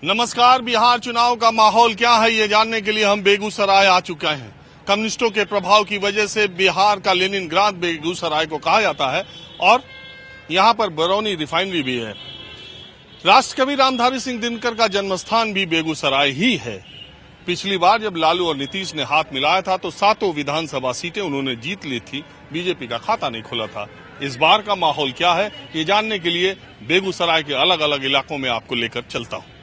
नमस्कार। बिहार चुनाव का माहौल क्या है ये जानने के लिए हम बेगूसराय आ चुके हैं। कम्युनिस्टों के प्रभाव की वजह से बिहार का लेनिनग्राद बेगूसराय को कहा जाता है और यहाँ पर बरौनी रिफाइनरी भी है। राष्ट्रकवि रामधारी सिंह दिनकर का जन्मस्थान भी बेगूसराय ही है। पिछली बार जब लालू और नीतीश ने हाथ मिलाया था तो 7 विधानसभा सीटें उन्होंने जीत ली थी, बीजेपी का खाता नहीं खुला था। इस बार का माहौल क्या है ये जानने के लिए बेगूसराय के अलग अलग इलाकों में आपको लेकर चलता हूँ।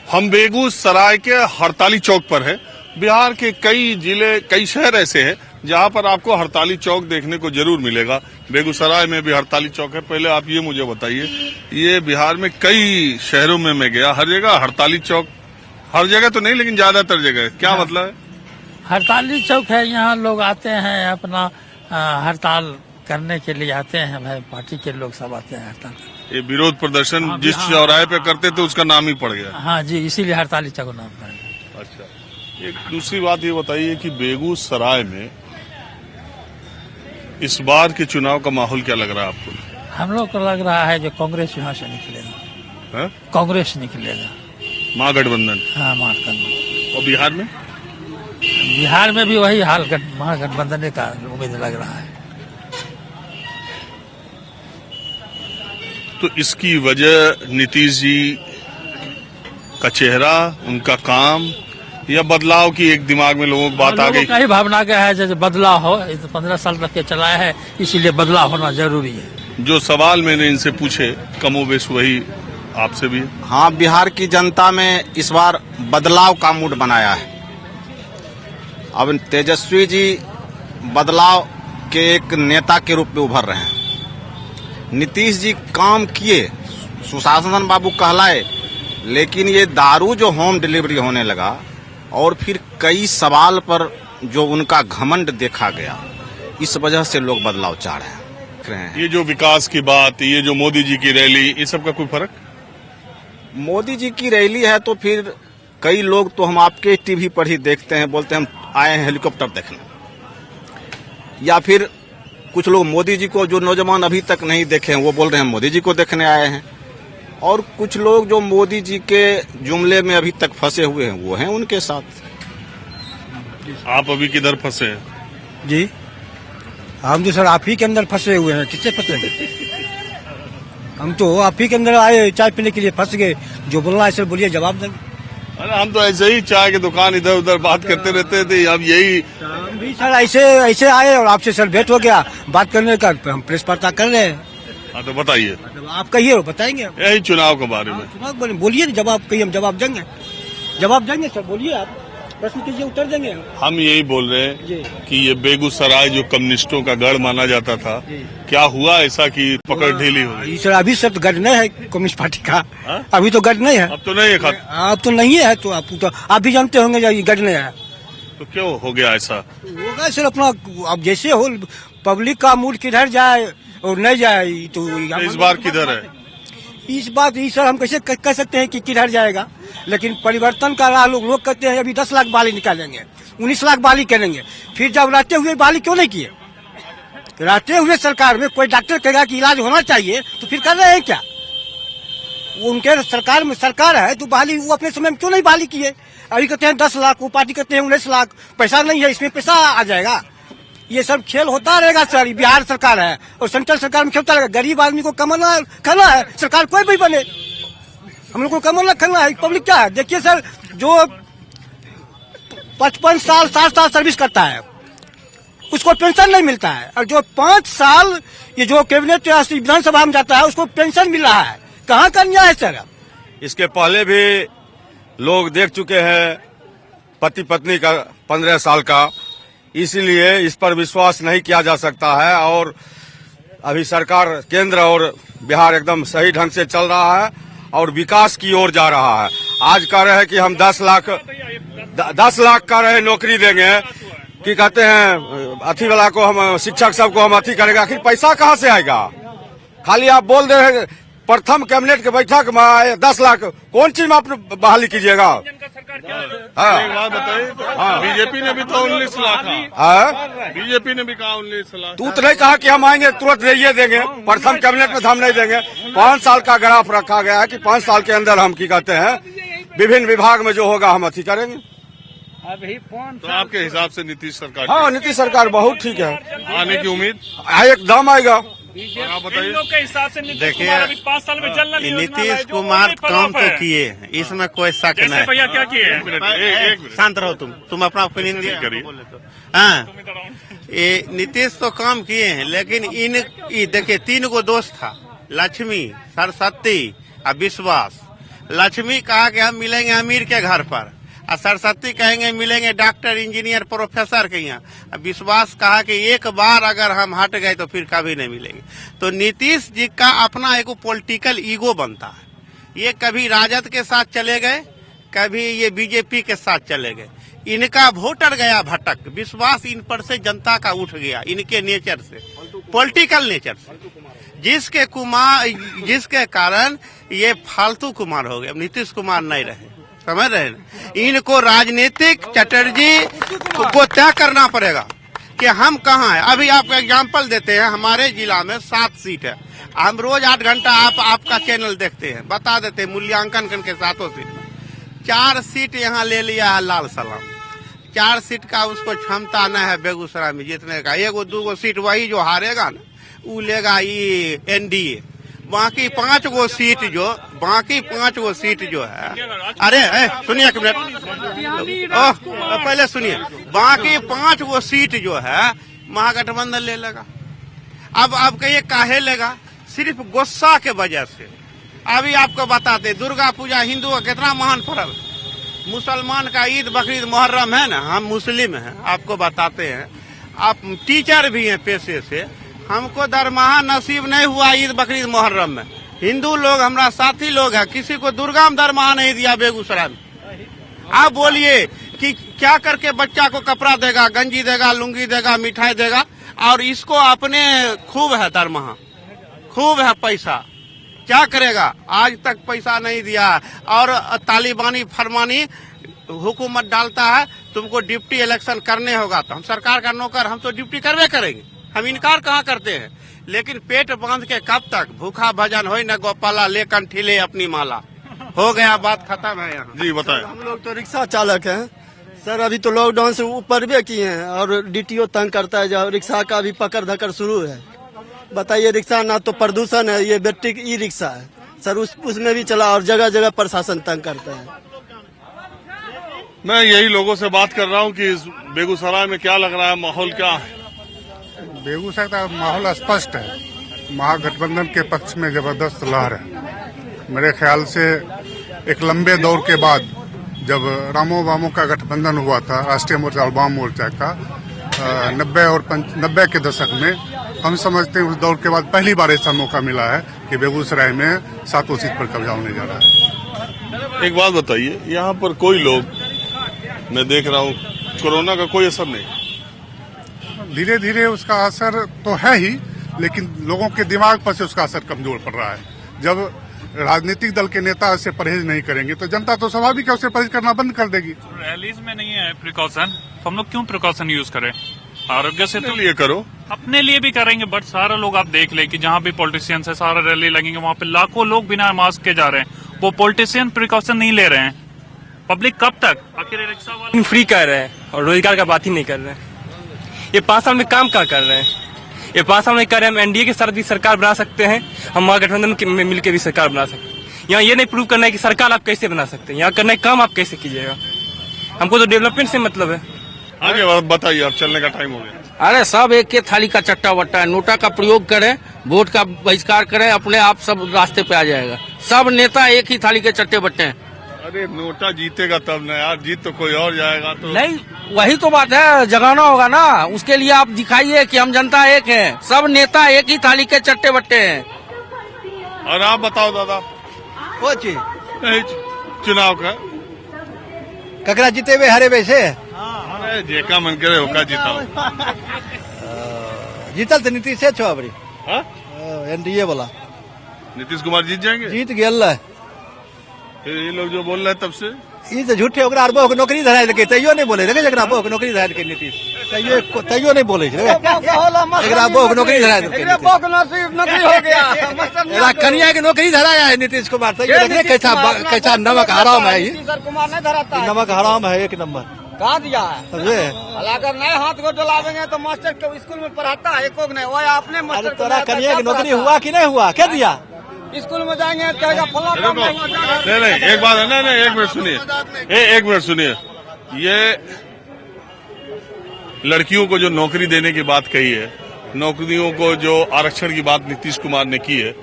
हम बेगूसराय के हड़ताली चौक पर है। बिहार के कई जिले, कई शहर ऐसे हैं जहां पर आपको हड़ताली चौक देखने को जरूर मिलेगा। बेगूसराय में भी हड़ताली चौक है। पहले आप ये मुझे बताइए, ये बिहार में कई शहरों में मैं गया, हर जगह हड़ताली चौक, हर जगह तो नहीं लेकिन ज्यादातर जगह, क्या मतलब है? हड़ताली चौक है, यहाँ लोग आते हैं अपना हड़ताल करने के लिए आते हैं। भाई पार्टी के लोग सब आते हैं हड़ताल। ये विरोध प्रदर्शन जिस चौराहे पे करते थे उसका नाम ही पड़ गया। हाँ जी, इसीलिए हड़ताली चौक नाम पड़ गया। अच्छा, एक दूसरी बात ये बताइए कि बेगूसराय में इस बार के चुनाव का माहौल क्या लग रहा है आपको? हम लोग को लग रहा है जो कांग्रेस यहाँ से निकलेगा। कांग्रेस निकलेगा, महागठबंधन। हाँ, महागठबंधन। और बिहार में? बिहार में भी वही हाल, महागठबंधन का उम्मीद लग रहा है। तो इसकी वजह नीतीश जी का चेहरा, उनका काम, या बदलाव की एक दिमाग में लोगों को बात आ गई? कई भावना का है जैसे बदलाव हो, ये तो 15 साल तक के चलाया है, इसीलिए बदलाव होना जरूरी है। जो सवाल मैंने इनसे पूछे कमोबेश वही आपसे भी। हाँ, बिहार की जनता में इस बार बदलाव का मूड बनाया है। अब तेजस्वी जी बदलाव के एक नेता के रूप में उभर रहे हैं। नीतीश जी काम किए, सुशासन बाबू कहलाए, लेकिन ये दारू जो होम डिलीवरी होने लगा और फिर कई सवाल पर जो उनका घमंड देखा गया, इस वजह से लोग बदलाव चाह रहे हैं। ये जो विकास की बात, ये जो मोदी जी की रैली, ये सब का कोई फर्क? मोदी जी की रैली है तो फिर कई लोग तो हम आपके टीवी पर ही देखते हैं, बोलते हैं हम आए हैं हेलीकॉप्टर देखने, या फिर कुछ लोग मोदी जी को, जो नौजवान अभी तक नहीं देखे हैं, वो बोल रहे हैं मोदी जी को देखने आए हैं। और कुछ लोग जो मोदी जी के जुमले में अभी तक फंसे हुए हैं वो हैं उनके साथ। आप अभी किधर फंसे हैं? जी, हम तो सर आप ही के अंदर फंसे हुए हैं। किससे फंसे? हम तो आप ही के अंदर आए, चाय पीने के लिए फंस गए। जो बोलना है सर बोलिए, जवाब देंगे। अरे हम तो ऐसे ही चाय की दुकान इधर उधर बात करते रहते थे। अब यही हम भी सर ऐसे आए और आपसे सर भेंट हो गया बात करने का, हम प्रेस वार्ता कर रहे हैं। हाँ, तो बताइए, आप कहिए, बताएंगे। यही चुनाव के बारे में। चुनाव बोलिए, जवाब कहिए, हम जवाब देंगे। जवाब देंगे सर, बोलिए, आप प्रश्न कीजिए, उत्तर देंगे। हम यही बोल रहे हैं कि ये बेगूसराय जो कम्युनिस्टों का गढ़ माना जाता था, क्या हुआ ऐसा कि पकड़ ढीली हो गई? सर अभी सर गढ़ नहीं है कम्युनिस्ट पार्टी का। अभी तो गढ़ नहीं है। अब तो नहीं है, अब तो नहीं है। तो आप भी जानते होंगे ये गढ़ नहीं है। तो क्यों हो गया ऐसा? होगा सर अपना, अब जैसे हो, पब्लिक का मूड किधर जाए और नहीं जाए। तो इस बार किधर है? इस बात ही सर हम कैसे कह सकते हैं कि किधर जाएगा, लेकिन परिवर्तन का राह लोग कहते हैं अभी 10 लाख बाली निकालेंगे, 19 लाख बाली करेंगे। फिर जब रहते हुए बाली क्यों नहीं किए? रहते हुए सरकार में कोई डॉक्टर कहेगा कि इलाज होना चाहिए तो फिर कर रहे हैं क्या? उनके सरकार में सरकार है तो बहाली वो अपने समय में क्यों नहीं बहाली किए? अभी कहते हैं 10 लाख, वो पार्टी कहते हैं 19 लाख। पैसा नहीं है, इसमें पैसा आ जाएगा। ये सब खेल होता रहेगा सर। बिहार सरकार है और सेंट्रल सरकार में खेलता रहेगा। गरीब आदमी को कमाना खाना है, सरकार कोई भी बने, हम लोग को कमाना खाना है। पब्लिक क्या है, देखिए सर, जो 55 साल 60 साल सर्विस करता है उसको पेंशन नहीं मिलता है, और जो 5 साल ये जो कैबिनेट विधानसभा में जाता है उसको पेंशन मिल रहा है। कहाँ का न्याय है सर? इसके पहले भी लोग देख चुके हैं पति पत्नी का 15 साल का, इसीलिए इस पर विश्वास नहीं किया जा सकता है। और अभी सरकार, केंद्र और बिहार एकदम सही ढंग से चल रहा है और विकास की ओर जा रहा है। आज कह रहे हैं कि हम 10 लाख का रहे नौकरी देंगे, कि कहते हैं अथी वाला को, हम शिक्षक सबको हम अथी करेंगे। आखिर पैसा कहाँ से आएगा? खाली आप बोल दे रहे प्रथम कैबिनेट के बैठक में 10 लाख, कौन चीज में आप बहाली कीजिएगा? हाँ। एक बात बताइए, बीजेपी ने भी तो 19 लाख बीजेपी ने भी कहा 19 लाख। तू तो नहीं कहा कि हम आएंगे तुरंत ये देंगे, प्रथम कैबिनेट में हम नहीं देंगे। 5 साल का ग्राफ रखा गया है कि 5 साल के अंदर हम की कहते हैं विभिन्न विभाग में जो होगा हम अथी करेंगे। तो आपके हिसाब से नीतीश सरकार हाँ, नीतीश सरकार बहुत ठीक है, आने की उम्मीद एकदम आएगा। और आप बताइए। के हिसाब से देखिए, 5 साल में जल नल योजना नीतीश लाई, जो कुमार वो भी काम खराब तो है। किए हैं, इसमें कोई शक जैसे नहीं। भैया क्या किए हैं? एक मिनट। शांत रहो तुम अपना ओपिनियन दिया करिए। हाँ, ये नीतीश तो काम किए हैं, लेकिन देखिए 3 गो दोस्त था, लक्ष्मी, सरस्वती और विश्वास। लक्ष्मी कहा कि हम मिलेंगे अमीर के घर पर, और सरस्वती कहेंगे मिलेंगे डॉक्टर, इंजीनियर, प्रोफेसर के यहाँ। विश्वास कहा कि एक बार अगर हम हट गए तो फिर कभी नहीं मिलेंगे। तो नीतीश जी का अपना एक पॉलिटिकल ईगो बनता है। ये कभी राजद के साथ चले गए, कभी ये बीजेपी के साथ चले गए। इनका वोटर गया भटक, विश्वास इन पर से जनता का उठ गया, इनके नेचर से, पॉलिटिकल नेचर से, जिसके कारण ये फालतू कुमार हो गए। नीतीश कुमार नहीं रहे, समझ रहे हैं? इनको राजनीतिक चटर्जी को तय करना पड़ेगा कि हम कहाँ हैं। अभी आपको एग्जांपल देते हैं, हमारे जिला में 7 सीट है। हम रोज 8 घंटा आपका चैनल देखते हैं, बता देते हैं मूल्यांकन करके 7 सीट में 4 सीट यहाँ ले लिया है लाल सलाम। 4 सीट का उसको क्षमता न है बेगूसराय में जीतने का। 1-2 सीट वही जो हारेगा ना, वो लेगा ये एनडीए। बाकी 5 गो सीट जो है, अरे सुनिए एक मिनट, पहले सुनिए, बाकी 5 गो सीट जो है महागठबंधन ले लेगा। अब कहिए काहे लेगा? सिर्फ गुस्सा के वजह से। अभी आपको बताते, दुर्गा पूजा हिंदू का कितना महान पर्व, मुसलमान का ईद, बकरीद, मुहर्रम है ना, हम मुस्लिम हैं, आपको बताते हैं। आप टीचर भी हैं पेशे से, हमको दरमाहा नसीब नहीं हुआ ईद, बकरीद, मुहर्रम में। हिंदू लोग हमारा साथी लोग हैं, किसी को दुर्गा में दरमाहा नहीं दिया बेगूसराय में। आप बोलिए कि क्या करके बच्चा को कपड़ा देगा, गंजी देगा, लुंगी देगा, मिठाई देगा, और इसको अपने खूब है दरमाहा, खूब है पैसा, क्या करेगा? आज तक पैसा नहीं दिया। और तालिबानी फरमानी हुकूमत डालता है, तुमको ड्यूटी इलेक्शन करने होगा, तो हम सरकार का नौकर, हम तो ड्यूटी करवे करेंगे, हम इनकार कहाँ करते हैं। लेकिन पेट बांध के कब तक भूखा भजन हो न गोपाला, ले कंठीले अपनी माला। हो गया, बात खत्म है यहाँ। जी बताएं। हम लोग तो रिक्शा चालक हैं सर, अभी तो लॉकडाउन से ऊपर भी किए हैं, और डीटीओ तंग करता है, जो रिक्शा का भी पकड़ धकड़ शुरू है। बताइए, रिक्शा ना तो प्रदूषण है, ये बैटरी ई रिक्शा है सर, उसमें भी चला, और जगह जगह प्रशासन तंग करता है। मैं यही लोगों से बात कर रहा हूँ कि इस बेगूसराय में क्या लग रहा है, माहौल क्या है? बेगूसराय का माहौल स्पष्ट है, महागठबंधन के पक्ष में जबरदस्त लहर है। मेरे ख्याल से एक लंबे दौर के बाद, जब रामो वामो का गठबंधन हुआ था, राष्ट्रीय मोर्चा और वाम मोर्चा का, 90 के दशक में, हम समझते हैं उस दौर के बाद पहली बार ऐसा मौका मिला है कि बेगूसराय में 7 सीट पर कब्जा होने जा रहा है। एक बात बताइए, यहाँ पर कोई लोग, मैं देख रहा हूँ कोरोना का कोई असर नहीं, धीरे धीरे उसका असर तो है ही, लेकिन लोगों के दिमाग पर से उसका असर कमजोर पड़ रहा है। जब राजनीतिक दल के नेता इससे परहेज नहीं करेंगे तो जनता तो स्वाभाविक है उससे परहेज करना बंद कर देगी। रैलीज में नहीं है प्रिकॉशन, तो हम लोग क्यों प्रिकॉशन यूज करें? आरोग्य से तो लिए करो, अपने लिए भी करेंगे, बट सारा लोग आप देख ले कि जहाँ भी पॉलिटिशियंस है, सारा रैली लगेंगे, वहाँ पे लाखों लोग बिना मास्क के जा रहे हैं। वो पॉलिटिशियन प्रिकॉशन नहीं ले रहे हैं, पब्लिक कब तक? आखिर रिक्शा वाले फ्री कर रहे हैं और रोजगार का बात ही नहीं कर रहे हैं। ये 5 साल में काम क्या कर रहे हैं? ये 5 साल में कर रहे हैं, हम एनडीए के साथ भी सरकार बना सकते हैं, हम महागठबंधन में मिलकर भी सरकार बना सकते हैं। यहाँ ये नहीं प्रूव करना है कि सरकार आप कैसे बना सकते हैं, यहाँ करना है काम आप कैसे कीजिएगा। हमको तो डेवलपमेंट से मतलब है। आगे बताइए, अब चलने का टाइम हो गया। अरे सब एक के थाली का चट्टा बट्टा है, नोटा का प्रयोग करें, वोट का बहिष्कार करें, अपने आप सब रास्ते पे आ जाएगा। सब नेता एक ही थाली के चट्टे बट्टे हैं। अरे नोटा जीतेगा तब ना यार, जीत तो कोई और जाएगा। तो नहीं, वही तो बात है, जगाना होगा ना, उसके लिए आप दिखाइए कि हम जनता एक है, सब नेता एक ही थाली के चट्टे बट्टे हैं। और आप बताओ दादा, वो चीज चुनाव का ककरा जीते हुए हरे वैसे अरे जेका मन करे होका जीता जीतल तो नीतीश से छो अबरी हाँ? एनडीए वाला नीतीश कुमार जीत जाएंगे? जीत गया। फिर ये लोग जो बोल रहे हैं तब से ये तो झूठे ओकरा अरबो के नौकरी धराय देके तैयो नहीं बोले रे जकरा अरबो के नौकरी धराय देके नीतीश तैयो नहीं बोले रे एकरा अरबो के नौकरी धराय देके अरबो के नौकरी हो गया एकरा कन्या के नौकरी धराया है नीतीश कुमार तैयो देख कैसा नमक हराम है ये कुमार नहीं धराता नमक हराम है एक नंबर कहा दिया है अगर नए हाथ को डलावेंगे तो मास्टर के स्कूल में पढ़ाता है एक नहीं वो आपने मास्टर तोरा कन्या की नौकरी हुआ कि नहीं हुआ क्या दिया स्कूल में जाएंगे नहीं एक बात है नहीं एक मिनट सुनिए एक मिनट सुनिए ये लड़कियों को जो नौकरी देने की बात कही है नौकरियों को जो आरक्षण की बात नीतीश कुमार ने की है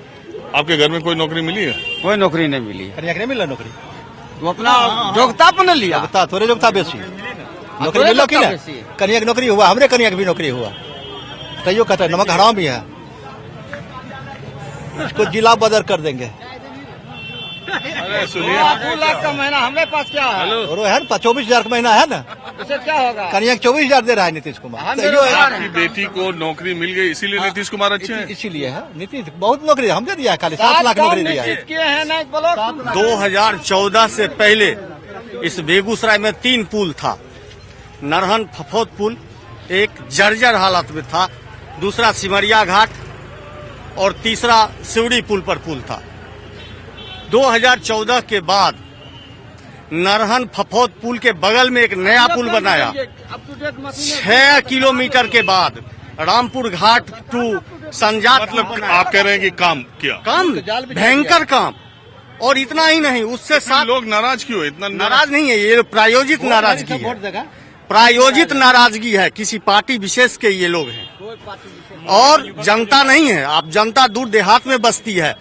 आपके घर में कोई नौकरी मिली है कोई नौकरी नहीं मिली है कन्या नहीं मिला नौकरी वो अपना योग्यता पर न लिया थोड़े योग्यता बेसी नौकरी मिलो की ना कन्या की नौकरी हुआ हमरे कन्या की भी नौकरी हुआ तैयो कहता है नमक हराम भी है इसको जिला बदर कर देंगे अरे सुनिए 2 लाख का महीना हमारे पास क्या है और है ना 24,000 का महीना है ना उससे क्या होगा कन्या 24,000 दे रहा है नीतीश कुमार आपकी बेटी को नौकरी मिल गई इसीलिए नीतीश कुमार अच्छे हैं इसीलिए है नीतीश बहुत नौकरी हमने दिया खाली 7 लाख नौकरी दिया है 2014 से पहले इस बेगूसराय में 3 पुल था नरहन फफौत पुल एक जर्जर हालत में था दूसरा सिमरिया घाट और तीसरा सिवड़ी पुल पर पुल था 2014 के बाद नरहन फफौत पुल के बगल में एक नया पुल बनाया 6 किलोमीटर के बाद रामपुर घाट टू संजात मतलब आप कह रहे हैं कि काम किया काम भयंकर काम और इतना ही नहीं उससे साथ लोग नाराज क्यों इतना नाराज नहीं है ये प्रायोजित नाराजगी है प्रायोजित नाराजगी है किसी पार्टी विशेष के ये लोग हैं और जनता नहीं है आप जनता दूर देहात में बसती है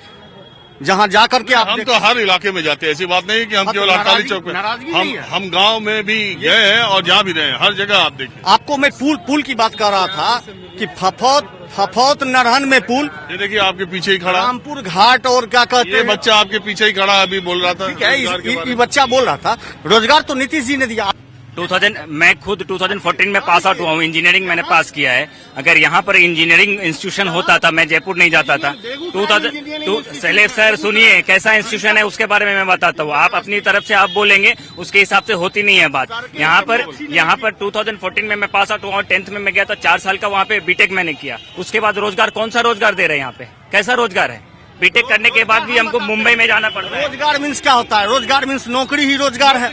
जहाँ जाकर के हम तो हर इलाके में जाते हैं ऐसी बात नहीं है कि हम केवल हड़ताली चौक पे हम गांव में भी गए हैं और जा भी रहे हैं हर जगह आप देखिए आपको मैं पुल की बात कर रहा था कि फफौत नरहन में पुल ये देखिए आपके पीछे ही खड़ा रामपुर घाट और क्या कहते हैं बच्चा आपके पीछे ही खड़ा अभी बोल रहा था ठीक है ये बच्चा बोल रहा था रोजगार तो नीतीश जी ने दिया 2000 मैं खुद 2014 में पास आउट हुआ हूँ इंजीनियरिंग मैंने पास किया है अगर यहाँ पर इंजीनियरिंग इंस्टीट्यूशन होता था मैं जयपुर नहीं जाता था 2000 सर सुनिए कैसा इंस्टीट्यूशन है उसके बारे में मैं बताता हूँ आप अपनी तरफ से आप बोलेंगे उसके हिसाब से होती नहीं है बात यहाँ पर 2014 में मैं पास आउट हुआ हूँ 10th में मैं गया था 4 साल का वहाँ पे बीटेक मैंने किया उसके बाद रोजगार कौन सा रोजगार दे रहे हैं यहाँ पे कैसा रोजगार है बीटेक करने के बाद भी हमको मुंबई में जाना पड़ता है रोजगार मीन्स क्या होता है रोजगार मीन्स नौकरी ही रोजगार है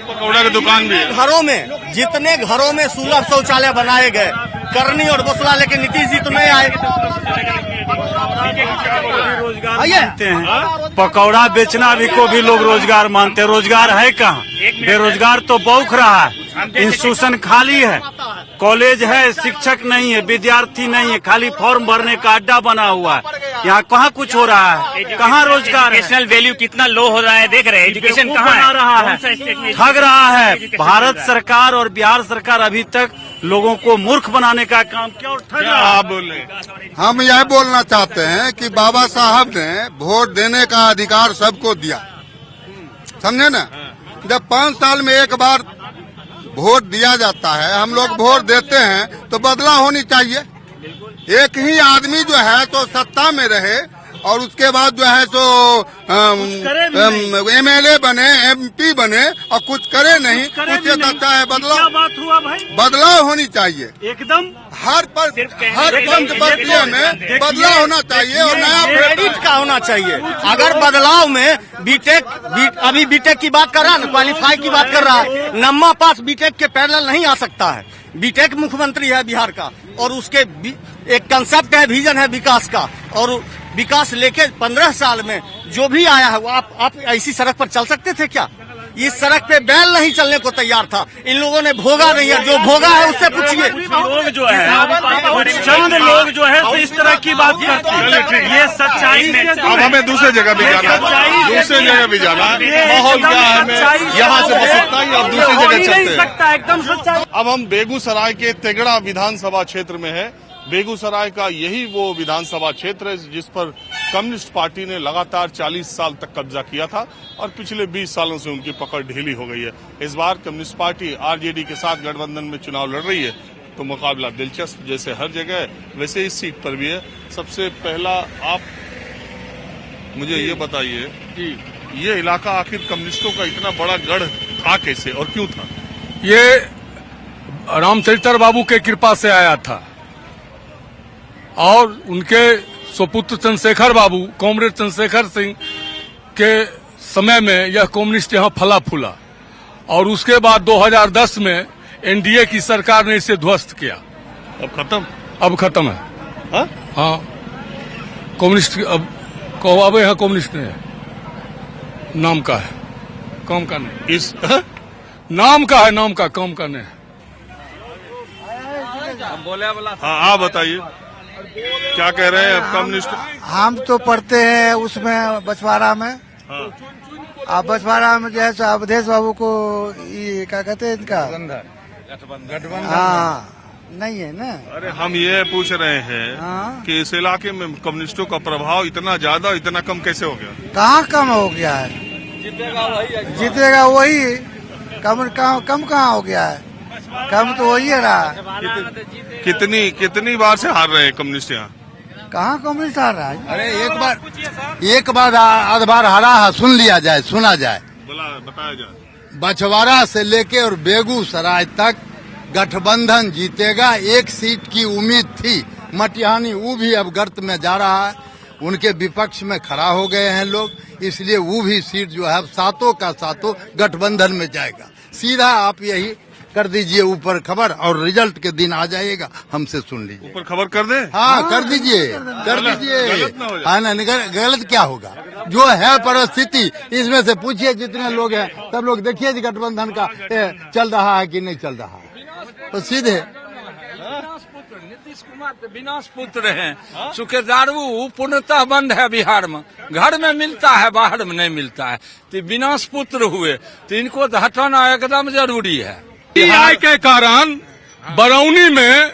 पकौड़ा की दुकान भी घरों में जितने घरों में सुलभ शौचालय बनाए गए करनी और बसला लेके नीतीश जी तो नहीं आए मानते हैं पकौड़ा बेचना भी को भी लोग रोजगार मानते हैं रोजगार है कहाँ बेरोजगार तो बौख रहा है इंस्टीट्यूशन खाली है कॉलेज है शिक्षक नहीं है विद्यार्थी नहीं है खाली फॉर्म भरने का अड्डा बना हुआ है यहाँ कहाँ कुछ हो रहा है कहाँ रोजगार एजुकेशनल वैल्यू कितना लो हो रहा है देख रहे हैं एजुकेशन कहाँ बना रहा है ठग रहा है भारत सरकार और बिहार सरकार अभी तक लोगों को मूर्ख बनाने का काम किया और ठग रहा है आप बोल रहे हम यह बोलना चाहते हैं कि बाबा साहब ने वोट देने का अधिकार सबको दिया समझे ना जब 5 साल में एक बार वोट दिया जाता है हम लोग वोट देते हैं तो बदलाव होनी चाहिए एक ही आदमी जो है तो सत्ता में रहे और उसके बाद जो है तो MLA बने MP बने और कुछ करे नहीं उससे अच्छा है बदलाव होनी चाहिए एकदम हर पंच प्रक्रिया में बदलाव होना चाहिए और नया क्रेडिट का होना चाहिए अगर बदलाव में अभी बीटेक की बात कर रहा है ना क्वालिफाई की बात कर रहा है नम्मा पास बीटेक के पैरेलल नहीं आ सकता है बीटेक मुख्यमंत्री है बिहार का और उसके एक कंसेप्ट है विजन है विकास का और विकास लेके 15 साल में जो भी आया है वो आप ऐसी सड़क पर चल सकते थे क्या इस सड़क पे बैल नहीं चलने को तैयार था इन लोगों ने भोगा नहीं है जो भोगा है उससे पूछिए लोग जो है चंद लोग जो है इस तरह की बात करते हैं ये सच्चाई अब हमें दूसरे जगह भी जाना माहौल क्या है हमें यहाँ से बस इतना ही अब दूसरी जगह चलते हैं एकदम सच्चाई अब हम बेगूसराय के तेगड़ा विधानसभा क्षेत्र में है बेगूसराय का यही वो विधानसभा क्षेत्र है जिस पर कम्युनिस्ट पार्टी ने लगातार 40 साल तक कब्जा किया था और पिछले 20 सालों से उनकी पकड़ ढीली हो गई है इस बार कम्युनिस्ट पार्टी आरजेडी के साथ गठबंधन में चुनाव लड़ रही है तो मुकाबला दिलचस्प जैसे हर जगह है वैसे इस सीट पर भी है सबसे पहला आप मुझे ये बताइए ये इलाका आखिर कम्युनिस्टों का इतना बड़ा गढ़ था कैसे और क्यों था? ये रामचरित्र बाबू के कृपा से आया था और उनके सुपुत्र चंद्रशेखर बाबू, कॉमरेड चंद्रशेखर सिंह के समय में यह कम्युनिस्ट यहाँ फला फूला और उसके बाद 2010 में एनडीए की सरकार ने इसे ध्वस्त किया। अब खत्म? अब खत्म है। हाँ? हाँ, कम्युनिस्ट अब यहाँ कम्युनिस्ट नहीं है, नाम का है, काम का नहीं। इस नाम का है, नाम का, काम का नहीं है। हाँ, आप बताइए क्या कह रहे हैं कम्युनिस्ट? हम तो पढ़ते हैं उसमें बछवाड़ा में। हाँ। अब बछवाड़ा में जो है सो अवधेश बाबू को ये क्या कहते हैं इनका गठबंधन। हाँ, नहीं है ना। अरे हम ये पूछ रहे हैं कि इस इलाके में कम्युनिस्टों का प्रभाव इतना ज्यादा, इतना कम कैसे हो गया? कहाँ कम हो गया है? जीतेगा वही, कम कहाँ हो गया है? कम तो वही है रहा। कितनी बार से हार रहे हैं कम्युनिस्ट यहाँ? कहाँ कम्युनिस्ट हार रहा है? अरे एक बार आध बार हारा है, सुन लिया जाए, सुना जाए, बताया जाए। बछवाड़ा से लेके और बेगूसराय तक गठबंधन जीतेगा। एक सीट की उम्मीद थी, मटिहानी, वो भी अब गर्त में जा रहा है। उनके विपक्ष में खड़ा हो गए हैं लोग, इसलिए वो भी सीट जो है सातों का सातों गठबंधन में जाएगा। सीधा आप यही कर दीजिए ऊपर खबर और रिजल्ट के दिन आ जाएगा, हमसे सुन लीजिए। ऊपर खबर कर दे? हाँ, कर दीजिए, कर दीजिए। हाँ ना, गलत क्या होगा? जो है परिस्थिति, इसमें से पूछिए जितने लोग हैं सब लोग देखिए गठबंधन का चल रहा है कि नहीं चल रहा है, तो सीधे नीतीश कुमार के विनाश पुत्र हैं। सुखेदारू पूर्णतः बंद है बिहार में, घर में मिलता है, बाहर में नहीं मिलता है, तो विनाश पुत्र हुए, तो इनको हटाना एकदम जरूरी है। सीपीआई के कारण बरौनी में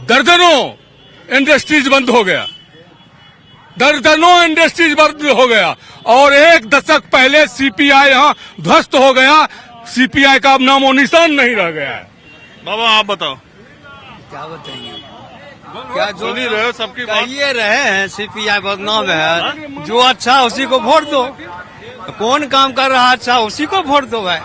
दर्जनों इंडस्ट्रीज बंद हो गया, दर्जनों इंडस्ट्रीज बंद हो गया और एक दशक पहले सीपीआई यहाँ ध्वस्त हो गया। सीपीआई का अब नामो निशान नहीं रह गया है। बाबा आप बताओ क्या बताएंगे? क्या सुन ही रहे हो सबकी बात? ये रहे हैं सीपीआई बदनाम है, जो अच्छा उसी को वोट दो। कौन काम कर रहा अच्छा उसी को वोट दो भाई।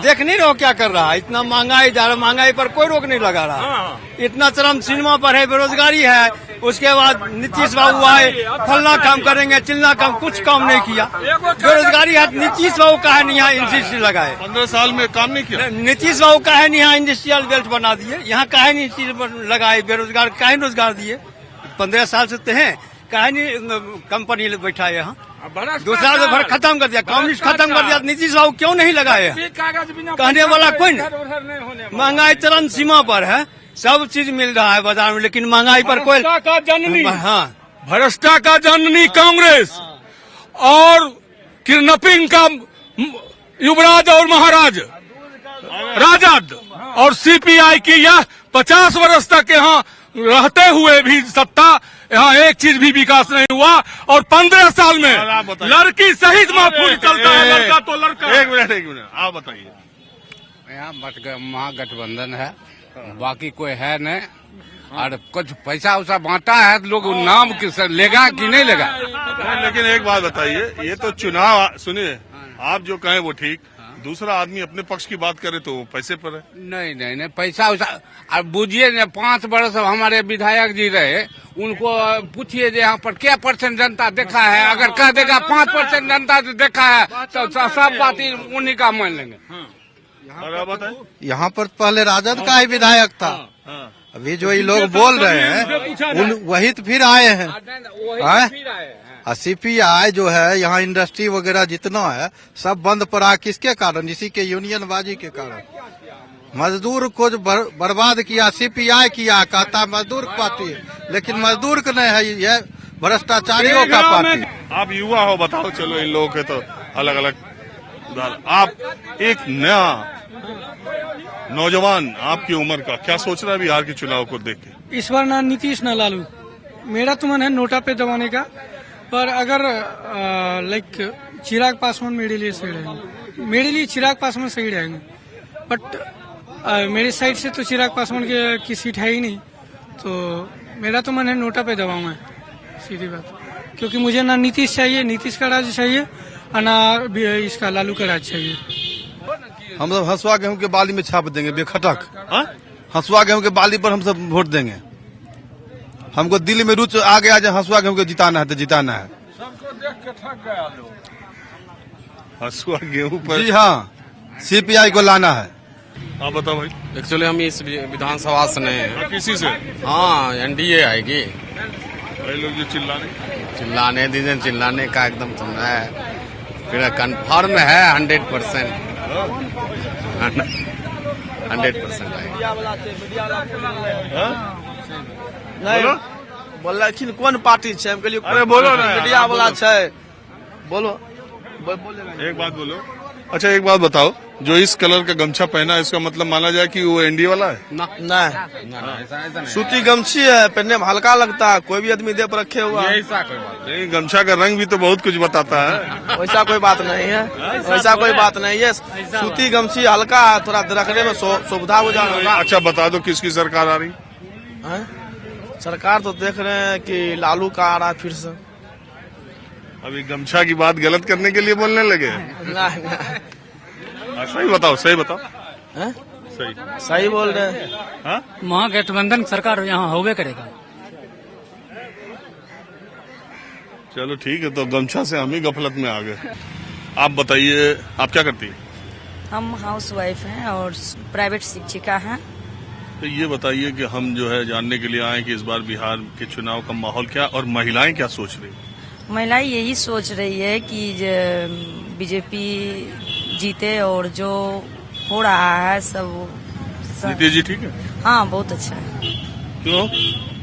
देख नहीं रहो क्या कर रहा है, इतना महंगाई जा रहा, महंगाई पर कोई रोक नहीं लगा रहा। इतना चरम सीमा पर है, बेरोजगारी है। उसके बाद नीतीश बाबू आए, फलना काम करेंगे, चिलना काम, कुछ काम नहीं किया। बेरोजगारी है, नीतीश बाबू का है नहीं यहाँ इंडस्ट्री लगाए, 15 साल में काम नहीं किया। नीतीश बाबू का है नहीं यहाँ इंडस्ट्रियल बेल्ट बना दिए, यहाँ काहे नहीं चीज लगाए, बेरोजगार काहे रोजगार दिए। 15 साल से तो है, काहे नहीं कंपनी बैठा है यहाँ। दूसरा तो भर खत्म कर दिया, कम्युनिस्ट खत्म कर दिया, नीतीश बाबू क्यों नहीं लगाए? कहने वाला कोई नहीं। महंगाई चरम सीमा पर है, सब चीज मिल रहा है बाजार में, लेकिन महंगाई पर कोई। हाँ, भ्रष्टा का जननी कांग्रेस और किडनैपिंग का युवराज और महाराज राजद और सीपीआई की यह 50 वर्ष तक यहाँ रहते हुए भी सत्ता, यहाँ एक चीज भी विकास नहीं हुआ और 15 साल में लड़की सहित महफूज चलता है, लड़का तो लड़का। एक मिनट आप बताइए। यहाँ महागठबंधन है, बाकी कोई है नहीं, और कुछ पैसा उसा बांटा है तो लोग नाम लेगा कि नहीं लेगा। लेकिन एक बात बताइए, ये तो चुनाव, सुनिए आप जो कहें वो ठीक, दूसरा आदमी अपने पक्ष की बात करे तो वो पैसे पर है। नहीं पैसा उसा, अब बुझिए न 5 वर्ष हमारे विधायक जी रहे, उनको पूछिए यहाँ पर क्या % जनता देखा है, अगर कह देगा 5% जनता देखा है तो सब बात उन्हीं का मान लेंगे। यहाँ पर पहले राजद का ही विधायक था, अभी जो ये लोग बोल रहे हैं वही तो फिर आए हैं। सीपीआई जो है यहाँ इंडस्ट्री वगैरह जितना है सब बंद पड़ा, किसके कारण? इसी के यूनियनबाजी के कारण। मजदूर को जो बर्बाद किया सीपीआई किया, कहता मजदूर पार्टी, लेकिन मजदूर का नहीं है, ये भ्रष्टाचारियों का पार्टी। आप युवा हो, बताओ, चलो इन लोगों के तो अलग अलग। आप एक नया नौजवान, आपकी उम्र का क्या सोच रहा है बिहार के चुनाव को देख के? इस बार ना नीतीश ना लालू, मेरा तो मन है नोटा पे दबाने का, पर अगर लाइक चिराग पासवान मेरे लिए सही रहेंगे, मेरे लिए चिराग पासवान सही रहेंगे। बट मेरी साइड से तो चिराग पासवान की सीट है ही नहीं, तो मेरा तो मन है नोटा पे दबाऊं मैं, सीधी बात। क्योंकि मुझे ना नीतीश चाहिए, नीतीश का राज चाहिए, अनार भी इसका लालू का राज चाहिए। हम सब हंसुआ गेहूं के बाली में छाप देंगे बेखटक। हंसुआ गेहूं के बाली पर हम सब वोट देंगे। हमको दिल्ली में रुचि आ गया जो हंसुआ गेहूं के जिताना है तो जिताना है। सबको देख के थक गया लोग। हंसुआ गेहूं पर जी हाँ, सीपीआई को लाना है। आप बताओ भाई। एक्चुअली हम इस विधानसभा से नहीं है। किसी से? हाँ, एनडीए आएगी। लोग जो चिल्लाने दीजिए, चिल्लाने का एकदम सुनना है, फिर कन्फर्म है 100%। 100% आएगी। नहीं बोला कौन पार्टी है? हम कहलिए अरे बोलो ना, मीडिया वाला है, बोलो। एक बात बोलो। अच्छा एक बात बताओ, जो इस कलर का गमछा पहना है इसका मतलब माना जाए कि वो एनडीए वाला है? नहीं, सूती गमछी है, पहनने में हल्का लगता है, कोई भी आदमी दे पर रखे हुआ। नहीं, गमछा का रंग भी तो बहुत कुछ बताता है। वैसा कोई बात नहीं है, वैसा कोई बात नहीं है। सूती गमछी हल्का है, थोड़ा रखने में सुविधा हो जाएगा। अच्छा बता दो किसकी सरकार आ रही? सरकार तो देख रहे हैं कि लालू का आ रहा है फिर से। अभी गमछा की बात गलत करने के लिए बोलने लगे? नहीं, सही बताओ, सही बताओ। सही बोल रहे हैं। महागठबंधन सरकार यहाँ होवे करेगा। चलो ठीक है, तो गमछा से हम ही गफलत में आ गए। आप बताइए, आप क्या करती है? हम हाउस वाइफ हैं और प्राइवेट शिक्षिका हैं। तो ये बताइए कि हम जो है जानने के लिए आए कि इस बार बिहार के चुनाव का माहौल क्या और महिलाएं क्या सोच रही? महिलाएं यही सोच रही है कि बीजेपी जीते और जो हो रहा है सब नीतीश जी ठीक है? हाँ, बहुत अच्छा है। क्यों,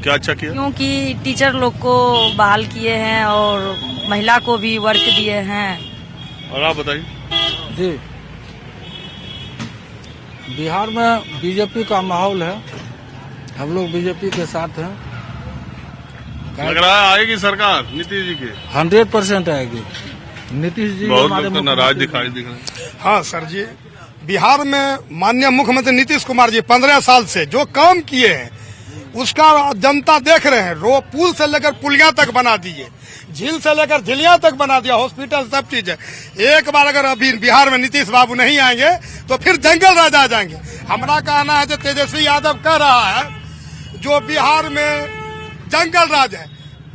क्या अच्छा किया? क्योंकि टीचर लोग को बहाल किए हैं और महिला को भी वर्क दिए हैं। और आप बताइए। जी, बिहार में बीजेपी का माहौल है, हम लोग बीजेपी के साथ हैं। लग रहा है आएगी सरकार नीतीश जी की? 100% आएगी। नीतीश जी बहुत लोग तो नाराज दिख रहे हैं। हाँ सर जी, बिहार में माननीय मुख्यमंत्री नीतीश कुमार जी 15 साल से जो काम किए हैं उसका जनता देख रहे हैं। रो पुल से लेकर पुलिया तक बना दिए, झील से लेकर झिलिया तक बना दिया, हॉस्पिटल सब चीज है। एक बार अगर अभी बिहार में नीतीश बाबू नहीं आएंगे तो फिर जंगल राज आ जाएंगे। हमारा कहना है जो तेजस्वी यादव कह रहा है, जो बिहार में जंगल राज है,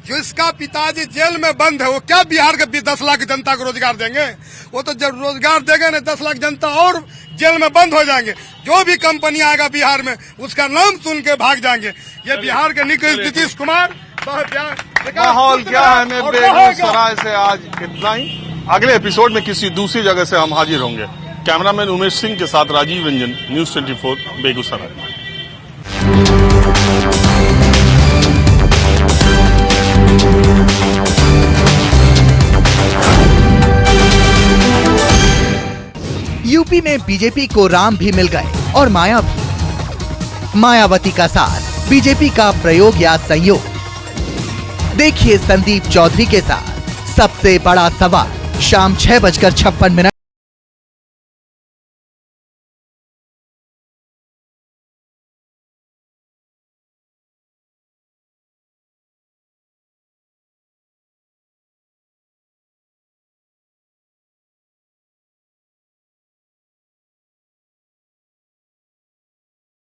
जिसका पिताजी जेल में बंद है, वो क्या बिहार के 10 लाख जनता को रोजगार देंगे? वो तो जब रोजगार देंगे ना 10 लाख जनता और जेल में बंद हो जाएंगे। जो भी कंपनी आएगा बिहार में उसका नाम सुन के भाग जाएंगे। ये बिहार के नीतीश कुमार माहौल क्या है? मैं बेगूसराय से आज इतना ही। अगले एपिसोड में किसी दूसरी जगह से हम हाजिर होंगे। कैमरामैन उमेश सिंह के साथ राजीव रंजन, न्यूज 24 बेगूसराय। यूपी में बीजेपी को राम भी मिल गए और माया भी। मायावती का साथ बीजेपी का प्रयोग या संयोग। देखिए संदीप चौधरी के साथ सबसे बड़ा सवाल, शाम 6:56